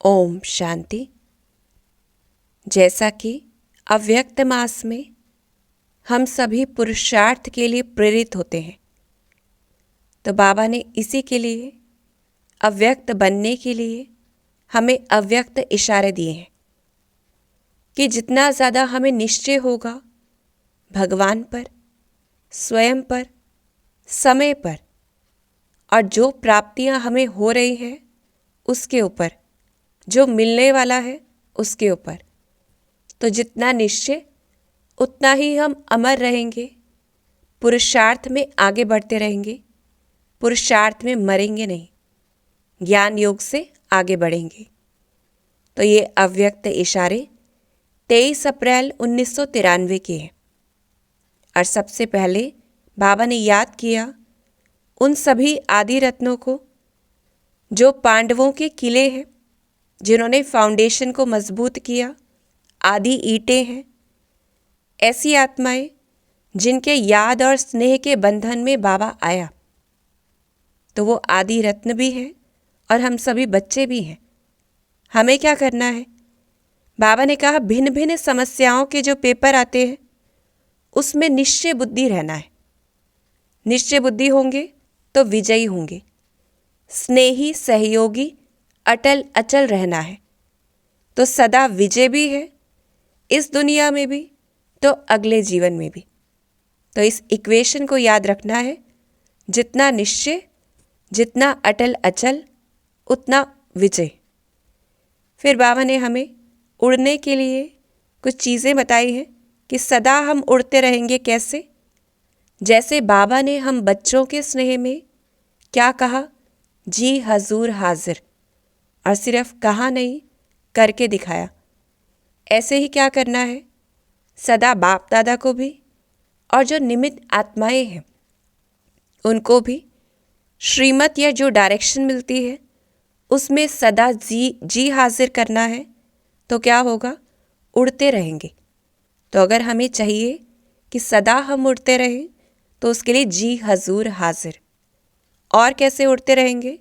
ओम शांति। जैसा कि अव्यक्त मास में हम सभी पुरुषार्थ के लिए प्रेरित होते हैं, तो बाबा ने इसी के लिए अव्यक्त बनने के लिए हमें अव्यक्त इशारे दिए हैं कि जितना ज़्यादा हमें निश्चय होगा भगवान पर, स्वयं पर, समय पर और जो प्राप्तियां हमें हो रही हैं उसके ऊपर, जो मिलने वाला है उसके ऊपर, तो जितना निश्चय उतना ही हम अमर रहेंगे, पुरुषार्थ में आगे बढ़ते रहेंगे, पुरुषार्थ में मरेंगे नहीं, ज्ञान योग से आगे बढ़ेंगे। तो ये अव्यक्त इशारे 23 अप्रैल 1993 के हैं। और सबसे पहले बाबा ने याद किया उन सभी आदि रत्नों को जो पांडवों के किले हैं, जिन्होंने फाउंडेशन को मजबूत किया, आदि ईंटें हैं। ऐसी आत्माएं जिनके याद और स्नेह के बंधन में बाबा आया, तो वो आदि रत्न भी हैं और हम सभी बच्चे भी हैं। हमें क्या करना है? बाबा ने कहा भिन्न भिन्न समस्याओं के जो पेपर आते हैं उसमें निश्चय बुद्धि रहना है। निश्चय बुद्धि होंगे तो विजयी होंगे। स्नेही, सहयोगी, अटल अचल रहना है तो सदा विजय भी है, इस दुनिया में भी तो अगले जीवन में भी। तो इस इक्वेशन को याद रखना है, जितना निश्चय, जितना अटल अचल, उतना विजय। फिर बाबा ने हमें उड़ने के लिए कुछ चीज़ें बताई हैं कि सदा हम उड़ते रहेंगे। कैसे? जैसे बाबा ने हम बच्चों के स्नेह में क्या कहा, जी हजूर हाजिर, और सिर्फ कहा नहीं, करके दिखाया। ऐसे ही क्या करना है, सदा बाप दादा को भी और जो निमित्त आत्माएं हैं उनको भी श्रीमत या जो डायरेक्शन मिलती है उसमें सदा जी हाजिर करना है। तो क्या होगा? उड़ते रहेंगे। तो अगर हमें चाहिए कि सदा हम उड़ते रहें तो उसके लिए जी हजूर हाजिर। और कैसे उड़ते रहेंगे?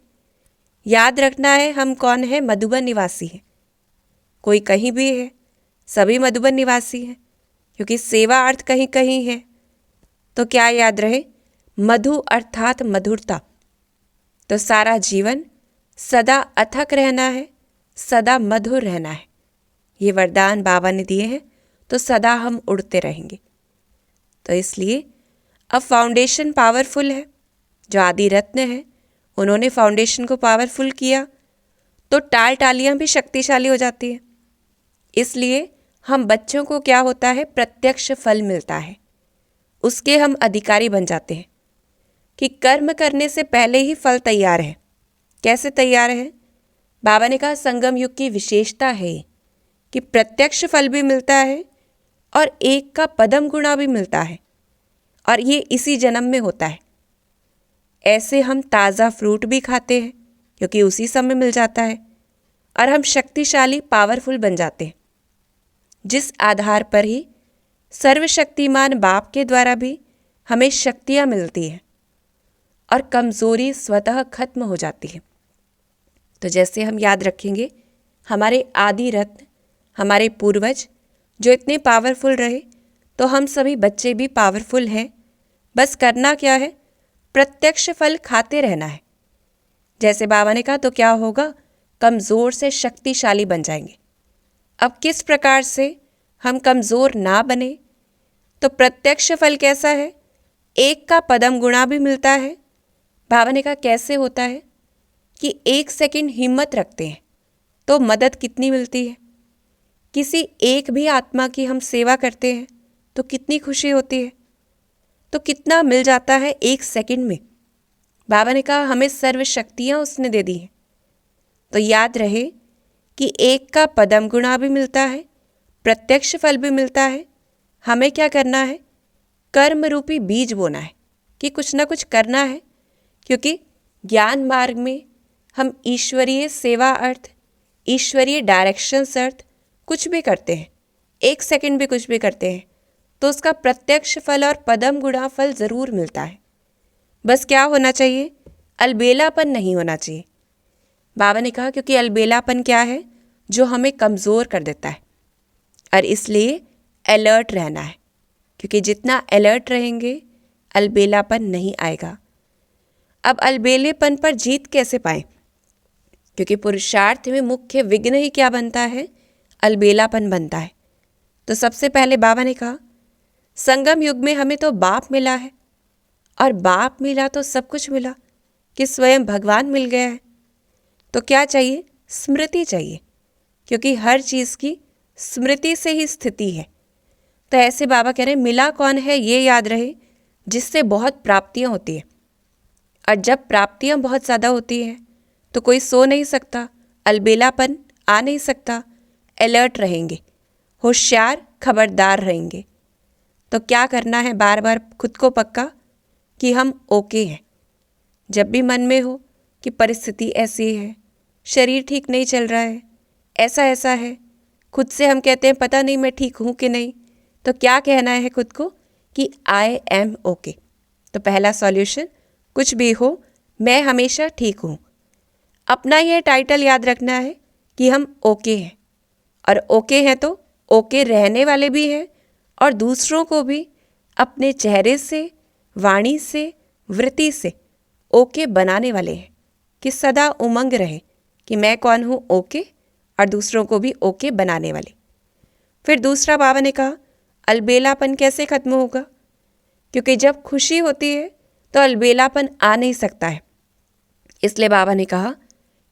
याद रखना है हम कौन है? मधुबन निवासी हैं। कोई कहीं भी है, सभी मधुबन निवासी हैं, क्योंकि सेवा अर्थ कहीं कहीं है। तो क्या याद रहे? मधु अर्थात मधुरता। तो सारा जीवन सदा अथक रहना है, सदा मधुर रहना है। ये वरदान बाबा ने दिए हैं, तो सदा हम उड़ते रहेंगे। तो इसलिए अब फाउंडेशन पावरफुल है। जो आदि रत्न है उन्होंने फाउंडेशन को पावरफुल किया, तो टाल टालियाँ भी शक्तिशाली हो जाती हैं। इसलिए हम बच्चों को क्या होता है? प्रत्यक्ष फल मिलता है, उसके हम अधिकारी बन जाते हैं कि कर्म करने से पहले ही फल तैयार है। कैसे तैयार है? बाबा ने कहा संगम युग की विशेषता है कि प्रत्यक्ष फल भी मिलता है और एक का पदम गुणा भी मिलता है, और ये इसी जन्म में होता है। ऐसे हम ताज़ा फ्रूट भी खाते हैं क्योंकि उसी समय मिल जाता है, और हम शक्तिशाली पावरफुल बन जाते हैं, जिस आधार पर ही सर्वशक्तिमान बाप के द्वारा भी हमें शक्तियाँ मिलती हैं और कमज़ोरी स्वतः खत्म हो जाती है। तो जैसे हम याद रखेंगे हमारे आदि रत्न, हमारे पूर्वज जो इतने पावरफुल रहे, तो हम सभी बच्चे भी पावरफुल हैं। बस करना क्या है? प्रत्यक्ष फल खाते रहना है। जैसे बाबा ने कहा, तो क्या होगा? कमज़ोर से शक्तिशाली बन जाएंगे। अब किस प्रकार से हम कमज़ोर ना बने? तो प्रत्यक्ष फल कैसा है? एक का पदम गुणा भी मिलता है। बाबा ने कहा कैसे होता है कि 1 सेकंड हिम्मत रखते हैं तो मदद कितनी मिलती है। किसी एक भी आत्मा की हम सेवा करते हैं तो कितनी खुशी होती है, तो कितना मिल जाता है 1 सेकंड में। बाबा ने कहा हमें सर्व शक्तियाँ उसने दे दी हैं। तो याद रहे कि एक का पदम गुणा भी मिलता है, प्रत्यक्ष फल भी मिलता है। हमें क्या करना है? कर्म रूपी बीज बोना है कि कुछ ना कुछ करना है, क्योंकि ज्ञान मार्ग में हम ईश्वरीय सेवा अर्थ, ईश्वरीय डायरेक्शंस अर्थ कुछ भी करते हैं, 1 सेकंड भी कुछ भी करते हैं, तो उसका प्रत्यक्ष फल और पदम गुणा फल ज़रूर मिलता है। बस क्या होना चाहिए? अलबेलापन नहीं होना चाहिए। बाबा ने कहा क्योंकि अलबेलापन क्या है? जो हमें कमज़ोर कर देता है, और इसलिए अलर्ट रहना है, क्योंकि जितना अलर्ट रहेंगे अलबेलापन नहीं आएगा। अब अलबेलेपन पर जीत कैसे पाएं? क्योंकि पुरुषार्थ में मुख्य विघ्न ही क्या बनता है? अलबेलापन बनता है। तो सबसे पहले बाबा ने कहा, संगम युग में हमें तो बाप मिला है, और बाप मिला तो सब कुछ मिला, कि स्वयं भगवान मिल गया है। तो क्या चाहिए? स्मृति चाहिए, क्योंकि हर चीज़ की स्मृति से ही स्थिति है। तो ऐसे बाबा कह रहे हैं, मिला कौन है ये याद रहे, जिससे बहुत प्राप्तियाँ होती हैं। और जब प्राप्तियाँ बहुत ज़्यादा होती हैं तो कोई सो नहीं सकता, अलबेलापन आ नहीं सकता, अलर्ट रहेंगे, होशियार खबरदार रहेंगे। तो क्या करना है? बार बार खुद को पक्का कि हम ओके हैं। जब भी मन में हो कि परिस्थिति ऐसी है, शरीर ठीक नहीं चल रहा है, ऐसा ऐसा है, खुद से हम कहते हैं पता नहीं मैं ठीक हूँ कि नहीं, तो क्या कहना है खुद को कि आई एम ओके। तो पहला सॉल्यूशन, कुछ भी हो मैं हमेशा ठीक हूँ। अपना यह टाइटल याद रखना है कि हम ओके हैं, और ओके हैं तो ओके रहने वाले भी हैं, और दूसरों को भी अपने चेहरे से, वाणी से, वृत्ति से ओके बनाने वाले हैं, कि सदा उमंग रहे कि मैं कौन हूँ, ओके, और दूसरों को भी ओके बनाने वाले। फिर दूसरा बाबा ने कहा, अलबेलापन कैसे खत्म होगा? क्योंकि जब खुशी होती है तो अलबेलापन आ नहीं सकता है। इसलिए बाबा ने कहा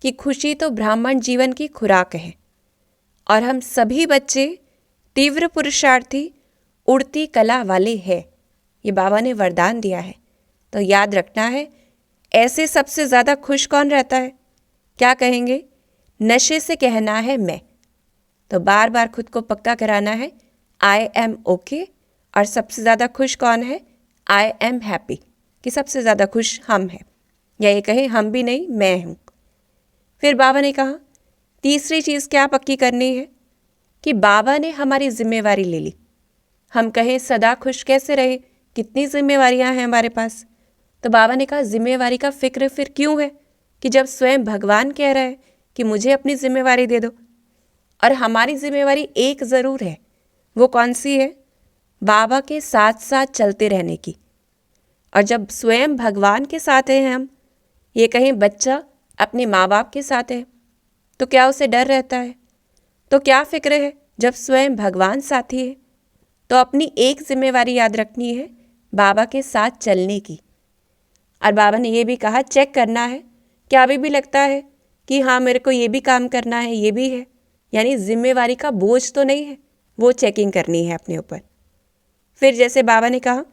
कि खुशी तो ब्राह्मण जीवन की खुराक है, और हम सभी बच्चे तीव्र पुरुषार्थी, उड़ती कला वाले हैं। ये बाबा ने वरदान दिया है। तो याद रखना है, ऐसे सबसे ज़्यादा खुश कौन रहता है? क्या कहेंगे? नशे से कहना है मैं। तो बार बार खुद को पक्का कराना है, आई एम ओके। और सबसे ज़्यादा खुश कौन है? आई एम हैप्पी, कि सबसे ज़्यादा खुश हम हैं, या ये कहें हम भी नहीं, मैं हूँ। फिर बाबा ने कहा, तीसरी चीज़ क्या पक्की करनी है? कि बाबा ने हमारी जिम्मेवारी ले ली। हम कहें सदा खुश कैसे रहे, कितनी जिम्मेवारियां हैं हमारे पास। तो बाबा ने कहा, जिम्मेवारी का फिक्र फिर क्यों है, कि जब स्वयं भगवान कह रहा है कि मुझे अपनी जिम्मेवारी दे दो। और हमारी जिम्मेवारी एक ज़रूर है, वो कौन सी है? बाबा के साथ साथ चलते रहने की। और जब स्वयं भगवान के साथ हैं हम, ये कहें बच्चा अपने माँ बाप के साथ है, तो क्या उसे डर रहता है? तो क्या फिक्र है जब स्वयं भगवान साथी है? तो अपनी एक जिम्मेवारी याद रखनी है, बाबा के साथ चलने की। और बाबा ने ये भी कहा, चेक करना है, क्या अभी भी लगता है कि हाँ मेरे को ये भी काम करना है, ये भी है, यानी जिम्मेवारी का बोझ तो नहीं है, वो चेकिंग करनी है अपने ऊपर। फिर जैसे बाबा ने कहा,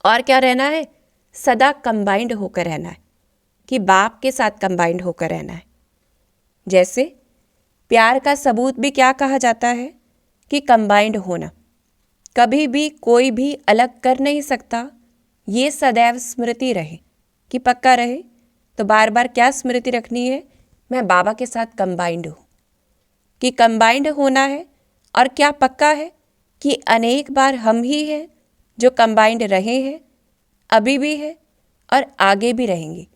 और क्या रहना है? सदा कंबाइंड होकर रहना है, कि बाप के साथ कंबाइंड होकर रहना है। जैसे प्यार का सबूत भी क्या कहा जाता है? कि कंबाइंड होना। कभी भी कोई भी अलग कर नहीं सकता, ये सदैव स्मृति रहे, कि पक्का रहे। तो बार बार क्या स्मृति रखनी है? मैं बाबा के साथ कंबाइंड हूँ, कि कंबाइंड होना है। और क्या पक्का है? कि अनेक बार हम ही हैं जो कंबाइंड रहे हैं, अभी भी है, और आगे भी रहेंगे।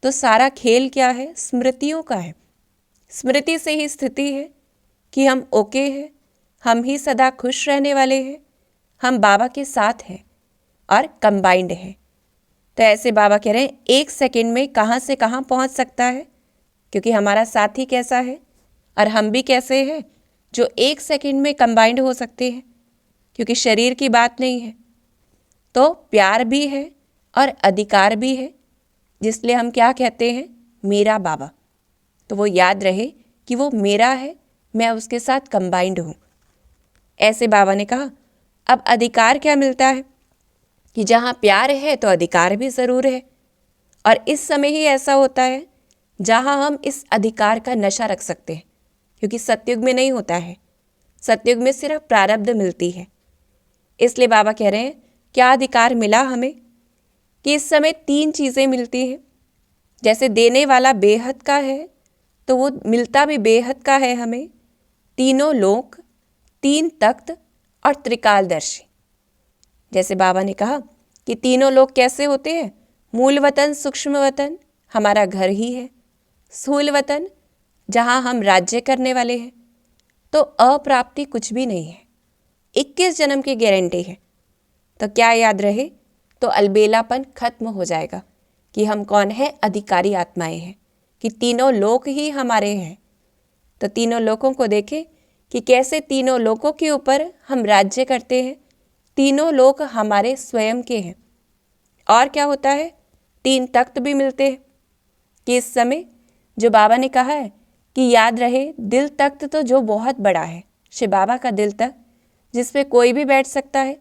तो सारा खेल क्या है? स्मृतियों का है। स्मृति से ही स्थिति है कि हम ओके हैं, हम ही सदा खुश रहने वाले हैं, हम बाबा के साथ हैं और कंबाइंड हैं। तो ऐसे बाबा कह रहे हैं, एक सेकंड में कहाँ से कहाँ पहुँच सकता है, क्योंकि हमारा साथी कैसा है और हम भी कैसे हैं जो एक सेकंड में कंबाइंड हो सकते हैं, क्योंकि शरीर की बात नहीं है। तो प्यार भी है और अधिकार भी है, जिसलिए हम क्या कहते हैं? मेरा बाबा। तो वो याद रहे कि वो मेरा है, मैं उसके साथ कंबाइंड हूँ। ऐसे बाबा ने कहा, अब अधिकार क्या मिलता है? कि जहाँ प्यार है तो अधिकार भी ज़रूर है। और इस समय ही ऐसा होता है जहाँ हम इस अधिकार का नशा रख सकते हैं, क्योंकि सतयुग में नहीं होता है। सतयुग में सिर्फ प्रारब्ध मिलती है। इसलिए बाबा कह रहे हैं, क्या अधिकार मिला हमें? कि इस समय 3 चीज़ें मिलती हैं। जैसे देने वाला बेहद का है, तो वो मिलता भी बेहद का है हमें। तीनों लोक, 3 तख्त और त्रिकालदर्शी। जैसे बाबा ने कहा कि तीनों लोक कैसे होते हैं? मूल वतन, सूक्ष्म वतन हमारा घर ही है। स्थूल वतन जहाँ हम राज्य करने वाले हैं, तो अप्राप्ति कुछ भी नहीं है। 21 जन्म की गारंटी है। तो क्या याद रहे, तो अलबेलापन खत्म हो जाएगा कि हम कौन है, अधिकारी आत्माएं हैं, कि तीनों लोक ही हमारे हैं। तो तीनों लोकों को देखें कि कैसे तीनों लोकों के ऊपर हम राज्य करते हैं। तीनों लोक हमारे स्वयं के हैं। और क्या होता है, 3 तख्त भी मिलते हैं। कि इस समय जो बाबा ने कहा है कि याद रहे, दिल तख्त तो जो बहुत बड़ा है, शिव बाबा का दिल तख्त, जिस पे कोई भी बैठ सकता है,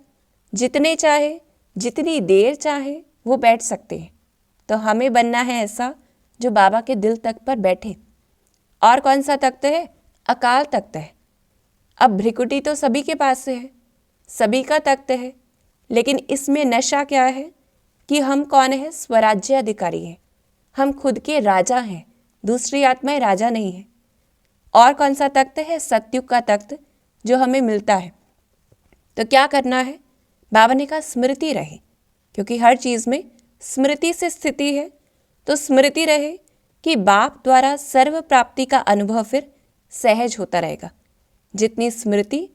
जितने चाहे जितनी देर चाहे वो बैठ सकते हैं। तो हमें बनना है ऐसा जो बाबा के दिल तख्त पर बैठे। और कौन सा तख्त है, अकाल तख्त है। अब भ्रिकुटी तो सभी के पास है, सभी का तख्त है, लेकिन इसमें नशा क्या है कि हम कौन है, स्वराज्य अधिकारी हैं, हम खुद के राजा हैं, दूसरी आत्माएं राजा नहीं है। और कौन सा तख्त है, सतयुग का तख्त जो हमें मिलता है। तो क्या करना है, बाबा ने कहा स्मृति रहे, क्योंकि हर चीज़ में स्मृति से स्थिति है। तो स्मृति रहे कि बाप द्वारा सर्व प्राप्ति का अनुभव फिर सहज होता रहेगा। जितनी स्मृति,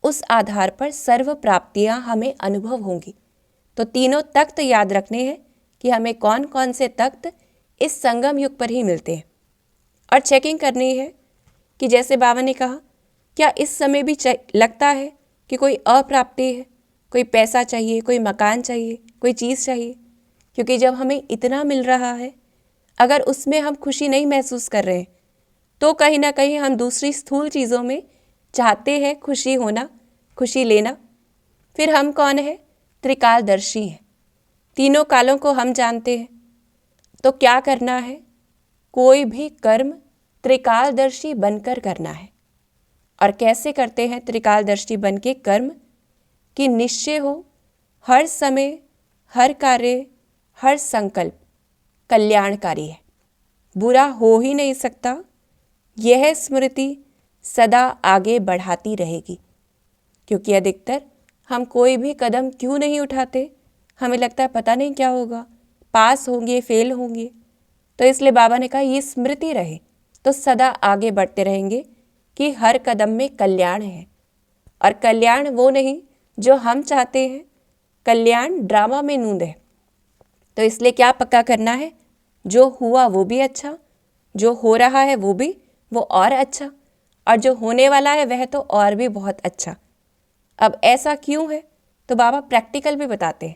उस आधार पर सर्व प्राप्तियां हमें अनुभव होंगी। तो तीनों तख्त याद रखने हैं कि हमें कौन कौन से तख्त इस संगम युग पर ही मिलते हैं। और चेकिंग करनी है कि जैसे बाबा ने कहा, क्या इस समय भी लगता है कि कोई अप्राप्ति है, कोई पैसा चाहिए, कोई मकान चाहिए, कोई चीज़ चाहिए। क्योंकि जब हमें इतना मिल रहा है, अगर उसमें हम खुशी नहीं महसूस कर रहे हैं, तो कहीं ना कहीं हम दूसरी स्थूल चीज़ों में चाहते हैं खुशी होना, खुशी लेना। फिर हम कौन है, त्रिकालदर्शी हैं, तीनों कालों को हम जानते हैं। तो क्या करना है, कोई भी कर्म त्रिकालदर्शी बनकर करना है। और कैसे करते हैं त्रिकालदर्शी बन के कर्म, कि निश्चय हो हर समय, हर कार्य, हर संकल्प कल्याणकारी है, बुरा हो ही नहीं सकता। यह स्मृति सदा आगे बढ़ाती रहेगी। क्योंकि अधिकतर हम कोई भी कदम क्यों नहीं उठाते, हमें लगता है पता नहीं क्या होगा, पास होंगे, फेल होंगे। तो इसलिए बाबा ने कहा ये स्मृति रहे, तो सदा आगे बढ़ते रहेंगे कि हर कदम में कल्याण है। और कल्याण वो नहीं जो हम चाहते हैं, कल्याण ड्रामा में नूंद है। तो इसलिए क्या पक्का करना है, जो हुआ वो भी अच्छा, जो हो रहा है वो और अच्छा, और जो होने वाला है वह तो और भी बहुत अच्छा। अब ऐसा क्यों है, तो बाबा प्रैक्टिकल भी बताते हैं।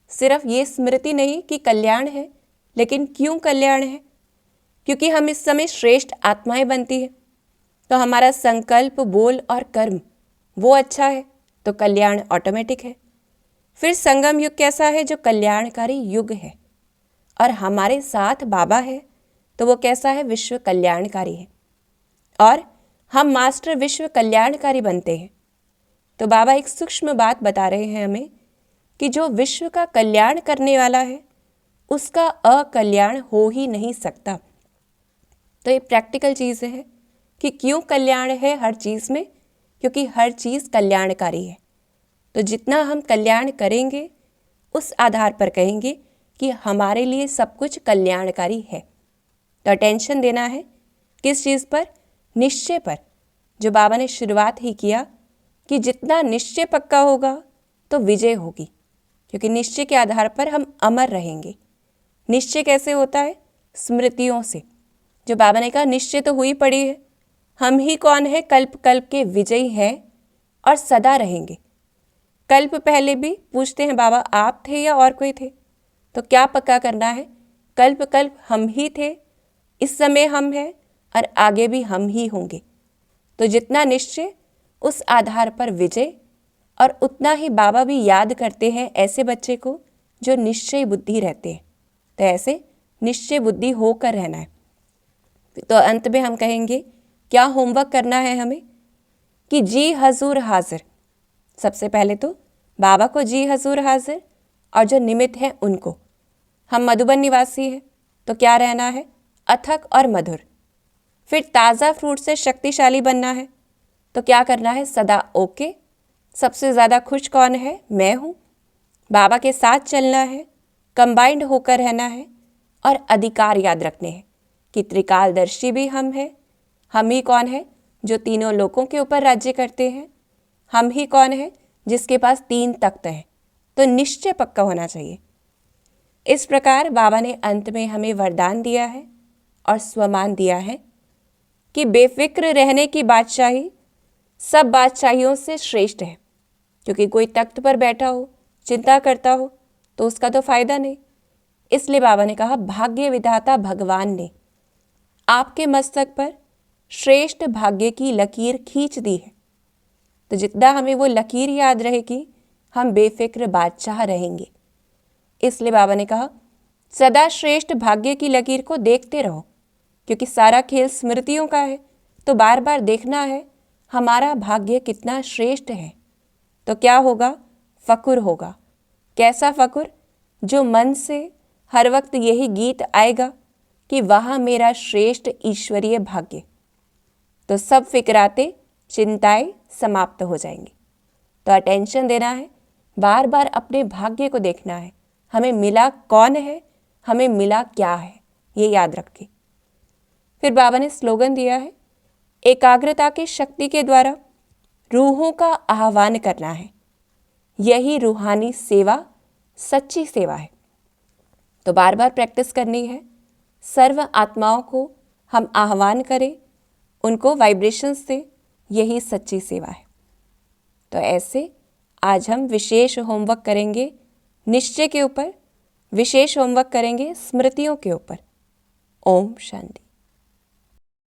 सिर्फ ये स्मृति नहीं कि कल्याण है, लेकिन क्यों कल्याण है, क्योंकि हम इस समय श्रेष्ठ आत्माएं बनती हैं। तो हमारा संकल्प, बोल और कर्म वो अच्छा है, तो कल्याण ऑटोमेटिक है। फिर संगम युग कैसा है, जो कल्याणकारी युग है, और हमारे साथ बाबा है, तो वो कैसा है, विश्व कल्याणकारी है। और हम मास्टर विश्व कल्याणकारी बनते हैं। तो बाबा एक सूक्ष्म बात बता रहे हैं हमें कि जो विश्व का कल्याण करने वाला है, उसका अकल्याण हो ही नहीं सकता। तो ये प्रैक्टिकल चीज़ है कि क्यों कल्याण है हर चीज़ में, क्योंकि हर चीज़ कल्याणकारी है। तो जितना हम कल्याण करेंगे, उस आधार पर कहेंगे कि हमारे लिए सब कुछ कल्याणकारी है। तो अटेंशन देना है किस चीज़ पर, निश्चय पर, जो बाबा ने शुरुआत ही किया कि जितना निश्चय पक्का होगा तो विजय होगी। क्योंकि निश्चय के आधार पर हम अमर रहेंगे। निश्चय कैसे होता है, स्मृतियों से। जो बाबा ने कहा निश्चय तो हुई पड़ी है, हम ही कौन है, कल्प कल्प के विजयी हैं और सदा रहेंगे। कल्प पहले भी पूछते हैं बाबा आप थे या और कोई थे, तो क्या पक्का करना है, कल्प कल्प हम ही थे, इस समय हम हैं और आगे भी हम ही होंगे। तो जितना निश्चय, उस आधार पर विजय। और उतना ही बाबा भी याद करते हैं ऐसे बच्चे को जो निश्चय बुद्धि रहते हैं। तो ऐसे निश्चय बुद्धि होकर रहना है। तो अंत में हम कहेंगे क्या होमवर्क करना है हमें, कि जी हजूर हाजिर। सबसे पहले तो बाबा को जी हजूर हाजिर, और जो निमित्त हैं उनको। हम मधुबन निवासी हैं, तो क्या रहना है, अथक और मधुर। फिर ताज़ा फ्रूट से शक्तिशाली बनना है, तो क्या करना है, सदा ओके। सबसे ज़्यादा खुश कौन है, मैं हूँ। बाबा के साथ चलना है, कंबाइंड होकर रहना है, और अधिकार याद रखने हैं कि त्रिकालदर्शी भी हम हैं, हम ही कौन है जो तीनों लोकों के ऊपर राज्य करते हैं? हम ही कौन है जिसके पास 3 तख्त हैं? तो निश्चय पक्का होना चाहिए। इस प्रकार बाबा ने अंत में हमें वरदान दिया है और स्वमान दिया है कि बेफिक्र रहने की बादशाही सब बादशाहियों से श्रेष्ठ है। क्योंकि कोई तख्त पर बैठा हो, चिंता करता हो, तो उसका तो फायदा नहीं। इसलिए बाबा ने कहा, भाग्य विधाता भगवान ने आपके मस्तक पर श्रेष्ठ भाग्य की लकीर खींच दी है। तो जितना हमें वो लकीर याद रहेगी, हम बेफिक्र बादशाह रहेंगे। इसलिए बाबा ने कहा, सदा श्रेष्ठ भाग्य की लकीर को देखते रहो, क्योंकि सारा खेल स्मृतियों का है। तो बार बार देखना है हमारा भाग्य कितना श्रेष्ठ है। तो क्या होगा? फकुर होगा। कैसा फकुर? जो मन से हर वक्त यही गीत आएगा कि वह मेरा श्रेष्ठ ईश्वरीय भाग्य। तो सब फिक्राते, चिंताएं समाप्त हो जाएंगी। तो अटेंशन देना है, बार बार अपने भाग्य को देखना है। हमें मिला कौन है, हमें मिला क्या है, ये याद रखें। फिर बाबा ने स्लोगन दिया है, एकाग्रता की शक्ति के द्वारा रूहों का आह्वान करना है। यही रूहानी सेवा सच्ची सेवा है। तो बार बार प्रैक्टिस करनी है। सर्व आत्माओं को हम आह्वान करें, उनको वाइब्रेशंस से, यही सच्ची सेवा है। तो ऐसे आज हम विशेष होमवर्क करेंगे निश्चय के ऊपर, विशेष होमवर्क करेंगे स्मृतियों के ऊपर। ओम शांति।